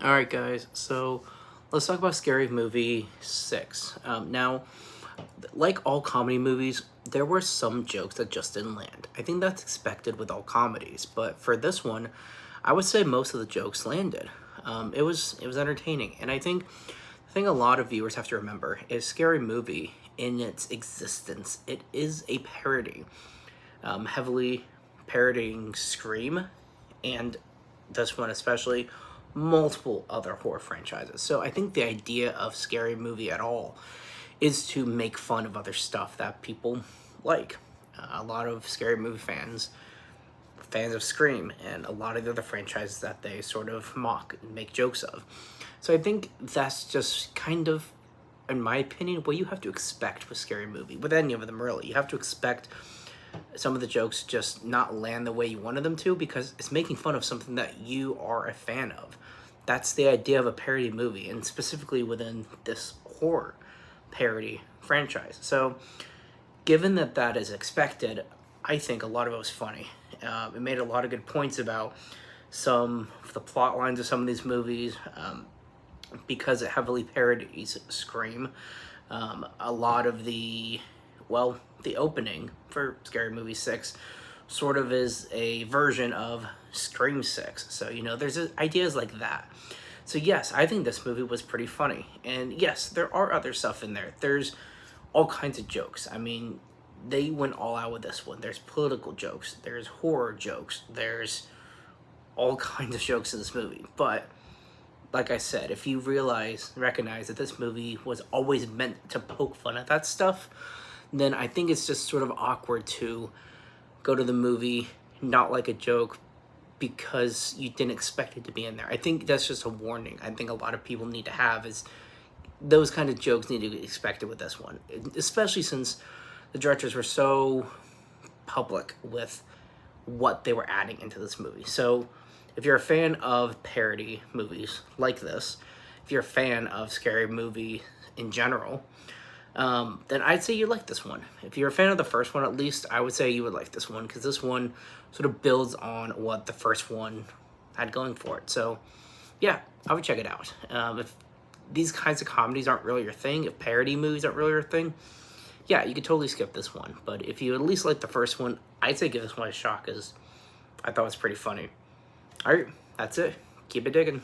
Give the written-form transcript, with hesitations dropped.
All right, guys. So let's talk about Scary Movie 6. Now, like all comedy movies, there were some jokes that just didn't land. I think that's expected with all comedies, but for this one, I would say most of the jokes landed. It was entertaining, and I think the thing a lot of viewers have to remember is Scary Movie in its existence. It is a parody, heavily parodying Scream, and this one especially, multiple other horror franchises. So I think the idea of Scary Movie at all is to make fun of other stuff that people like. A lot of Scary Movie fans of Scream, and a lot of the other franchises that they sort of mock and make jokes of. So I think that's just kind of, in my opinion, what you have to expect with Scary Movie. With any of them, really. You have to expect some of the jokes just not land the way you wanted them to because it's making fun of something that you are a fan of. That's the idea of a parody movie, and specifically within this horror parody franchise. So, given that that is expected, I think a lot of it was funny. It made a lot of good points about some of the plot lines of some of these movies because it heavily parodies Scream. A lot of the opening for Scary Movie 6 sort of is a version of Scream 6. So, there's ideas like that. So, yes, I think this movie was pretty funny. And yes, there are other stuff in there. There's all kinds of jokes. I mean, they went all out with this one. There's political jokes, there's horror jokes, there's all kinds of jokes in this movie. But like I said, if you recognize that this movie was always meant to poke fun at that stuff, then I think it's just sort of awkward to go to the movie not like a joke because you didn't expect it to be in there. I think that's just a warning. I think a lot of people need to have is those kind of jokes need to be expected with this one, especially since the directors were so public with what they were adding into this movie. So if you're a fan of parody movies like this, if you're a fan of Scary Movie in general, then I'd say you like this one. If you're a fan of the first one, at least, I would say you would like this one because this one sort of builds on what the first one had going for it. So, yeah, I would check it out. If these kinds of comedies aren't really your thing, if parody movies aren't really your thing, yeah, you could totally skip this one. But if you at least like the first one, I'd say give this one a shot because I thought it was pretty funny. All right, that's it. Keep it digging.